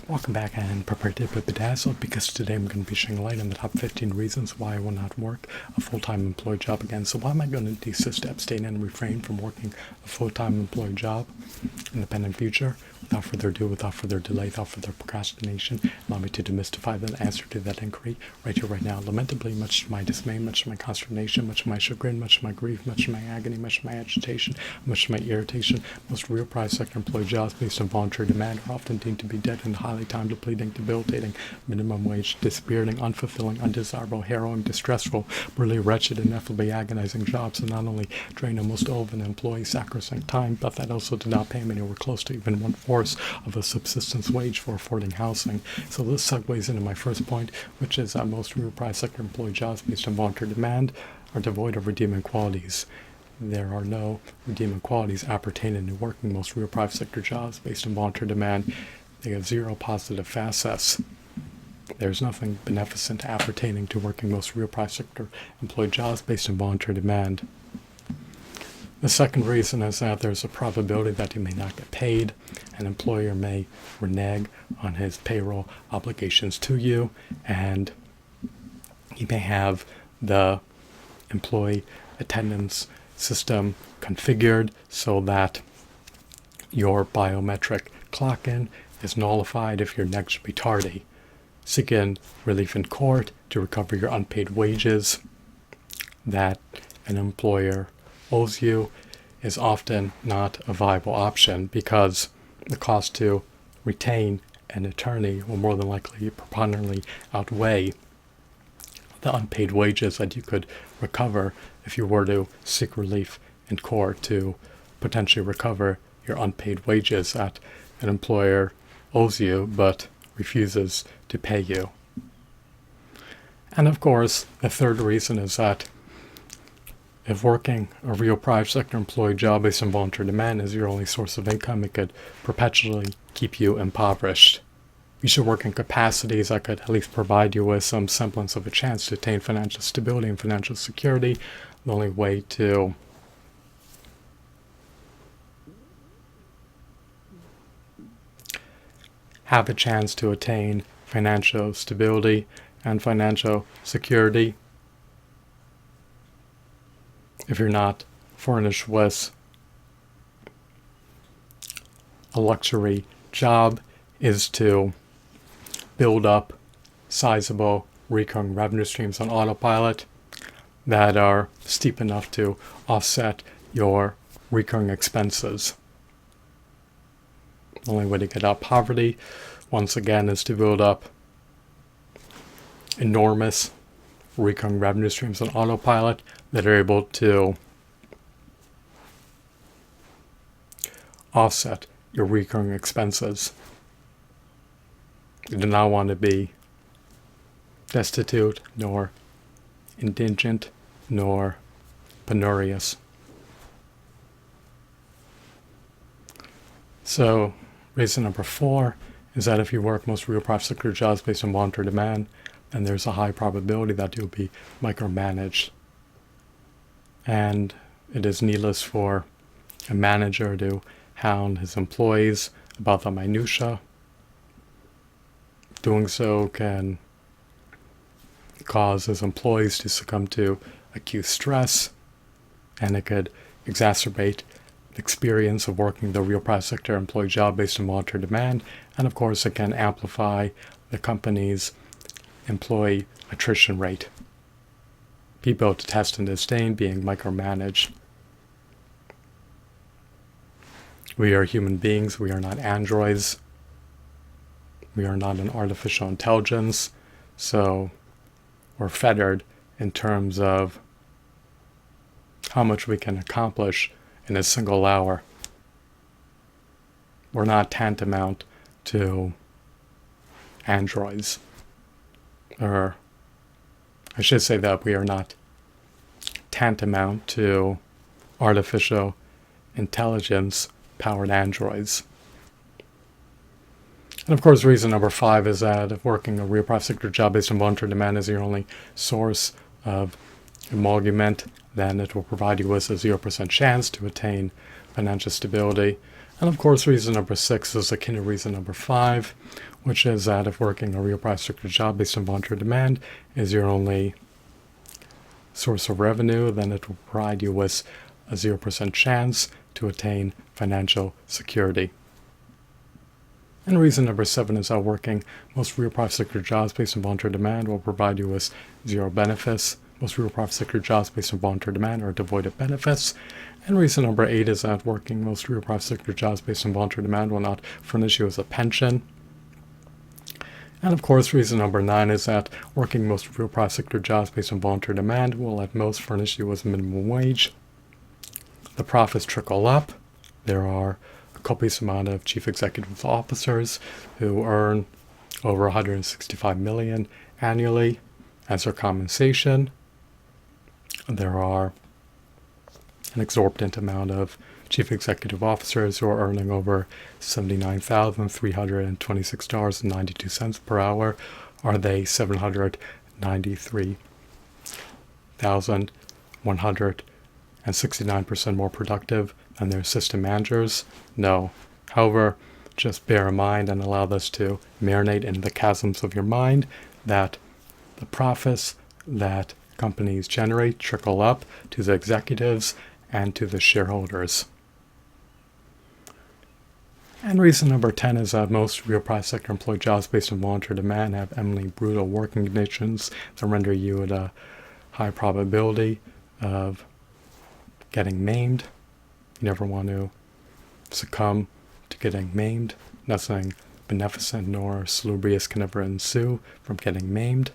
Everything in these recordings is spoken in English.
Welcome back and prepare to be bedazzled because today I'm going to be shedding light on the top 15 reasons why I will not work a full-time employed job again. So why am I going to desist, abstain, and refrain from working a full-time employed job in the pending future? Without further ado, without further delay, without further procrastination, allow me to demystify the answer to that inquiry right here, right now. Lamentably, much to my dismay, much to my consternation, much to my chagrin, much to my grief, much to my agony, much to my agitation, much to my irritation, most real private sector employed jobs based on voluntary demand are often deemed to be dead and highly time depleting, debilitating, minimum wage, dispiriting, unfulfilling, undesirable, harrowing, distressful, brutally wretched, ineffably agonizing jobs that not only drain almost all of an employee's sacrosanct time, but that also do not pay him anywhere close to even 1/4 of a subsistence wage for affording housing. So this segues into my first point, which is that most real private sector employed jobs based on voluntary demand are devoid of redeeming qualities. There are no redeeming qualities appertaining to working most real private sector jobs based on voluntary demand. They have zero positive facets. There's nothing beneficent appertaining to working most real private sector employed jobs based on voluntary demand. The second reason is that there's a probability that you may not get paid. An employer may renege on his payroll obligations to you, and he may have the employee attendance system configured so that your biometric clock-in is nullified if you're negligibly tardy. Seeking relief in court to recover your unpaid wages that an employer owes you is often not a viable option because the cost to retain an attorney will more than likely preponderantly outweigh the unpaid wages that you could recover if you were to seek relief in court to potentially recover your unpaid wages that an employer owes you but refuses to pay you. And of course, the third reason is that if working a real private sector employed job based on voluntary demand is your only source of income, it could perpetually keep you impoverished. You should work in capacities that could at least provide you with some semblance of a chance to attain financial stability and financial security. The only way to have a chance to attain financial stability and financial security, if you're not furnished with a luxury job, is to build up sizable recurring revenue streams on autopilot that are steep enough to offset your recurring expenses. The only way to get out of poverty, once again, is to build up enormous recurring revenue streams on autopilot that are able to offset your recurring expenses. You do not want to be destitute, nor indigent, nor penurious. So, reason number 4 is that if you work most real private sector jobs based on voluntary demand, then there's a high probability that you'll be micromanaged. And it is needless for a manager to hound his employees about the minutiae. Doing so can cause his employees to succumb to acute stress, and it could exacerbate the experience of working the real private sector employee job based on voluntary demand, and of course it can amplify the company's employee attrition rate. People detest and disdain being micromanaged. We are human beings, we are not androids. We are not an artificial intelligence, so we're fettered in terms of how much we can accomplish in a single hour. We're not tantamount to androids. Or I should say that we are not tantamount to artificial intelligence powered androids. And of course, reason number 5 is that if working a real private sector job based on voluntary demand is your only source of emolument, then it will provide you with a 0% chance to attain financial stability. And of course, reason number 6 is akin to reason number 5, which is that if working a real private sector job based on voluntary demand is your only source of revenue, then it will provide you with a 0% chance to attain financial security. And reason number 7 is that working most real private sector jobs based on voluntary demand will provide you with 0 benefits. Most real private sector jobs based on voluntary demand are devoid of benefits. And reason number 8 is that working most real private sector jobs based on voluntary demand will not furnish you with a pension. And of course, reason number 9 is that working most real private sector jobs based on voluntary demand will at most furnish you with minimum wage. The profits trickle up. There are a copious amount of chief executive officers who earn over 165 million annually as their compensation. There are an exorbitant amount of chief executive officers who are earning over $79,326.92 per hour. Are they 793,169% more productive than their assistant managers? No. However, just bear in mind and allow this to marinate in the chasms of your mind that the profits that companies generate trickle up to the executives and to the shareholders. And reason number 10 is that most real private sector employed jobs based on voluntary demand have eminently brutal working conditions that render you at a high probability of getting maimed. You never want to succumb to getting maimed. Nothing beneficent nor salubrious can ever ensue from getting maimed.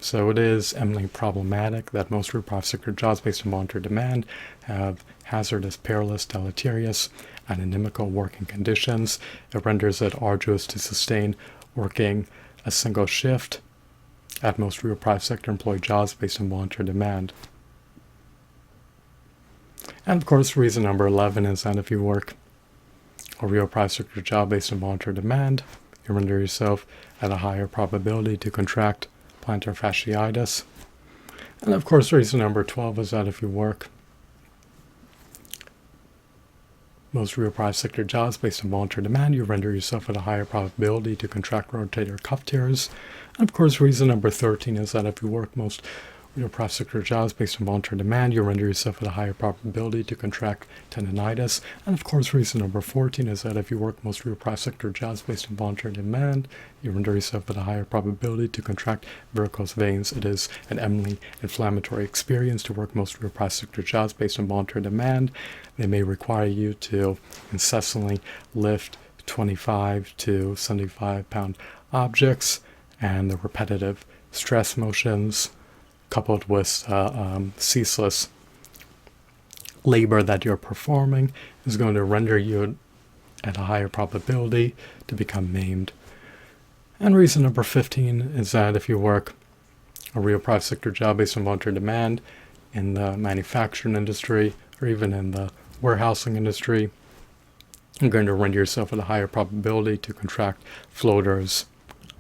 So it is eminently problematic that most real private sector jobs based on voluntary demand have hazardous, perilous, deleterious, and inimical working conditions. It renders it arduous to sustain working a single shift at most real private sector employed jobs based on voluntary demand. And of course, reason number 11 is that if you work a real private sector job based on voluntary demand, you render yourself at a higher probability to contract plantar fasciitis. And of course, reason number 12 is that if you work most real private sector jobs based on voluntary demand, you render yourself at a higher probability to contract rotator cuff tears. And of course, reason number 13 is that if you work most real private sector jobs based on voluntary demand, you render yourself at a higher probability to contract tendinitis. And of course, reason number 14 is that if you work most real private sector jobs based on voluntary demand, you render yourself at a higher probability to contract varicose veins. It is an eminently inflammatory experience to work most real private sector jobs based on voluntary demand. They may require you to incessantly lift 25 to 75 pound objects, and the repetitive stress motions coupled with ceaseless labor that you're performing is going to render you at a higher probability to become maimed. And reason number 15 is that if you work a real private sector job based on voluntary demand in the manufacturing industry or even in the warehousing industry, you're going to render yourself at a higher probability to contract floaters.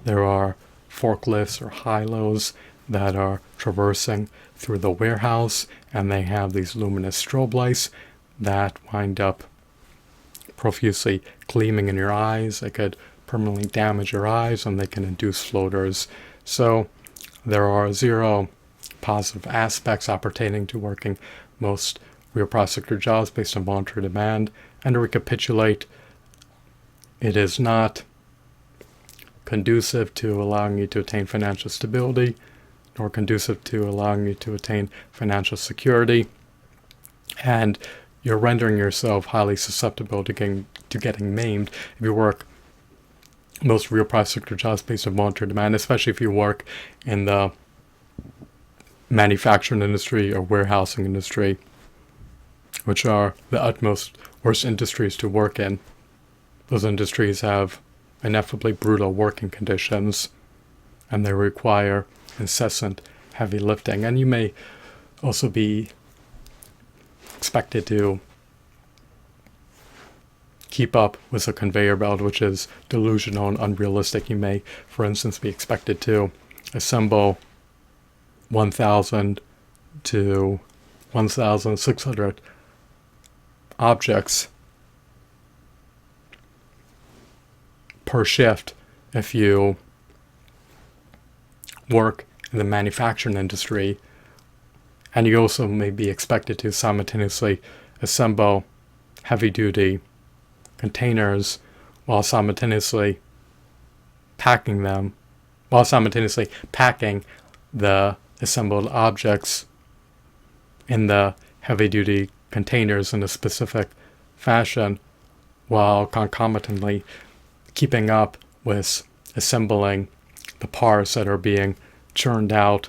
There are forklifts or high-lows that are traversing through the warehouse, and they have these luminous strobe lights that wind up profusely gleaming in your eyes. They could permanently damage your eyes, and they can induce floaters. So there are 0 positive aspects appertaining to working most real private sector jobs based on voluntary demand. And to recapitulate, it is not conducive to allowing you to attain financial stability, nor conducive to allowing you to attain financial security, and you're rendering yourself highly susceptible to getting maimed if you work most real private sector jobs based on voluntary demand, especially if you work in the manufacturing industry or warehousing industry, which are the utmost worst industries to work in. Those industries have ineffably brutal working conditions, and they require incessant heavy lifting. And you may also be expected to keep up with a conveyor belt, which is delusional and unrealistic. You may, for instance, be expected to assemble 1,000 to 1,600 objects per shift if you work in the manufacturing industry, and you also may be expected to simultaneously assemble heavy-duty containers while simultaneously packing the assembled objects in the heavy-duty containers in a specific fashion, while concomitantly keeping up with assembling the parts that are being churned out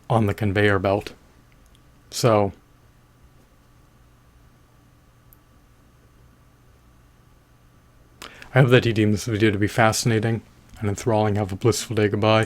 on the conveyor belt. So I hope that you deem this video to be fascinating and enthralling. Have a blissful day. Goodbye.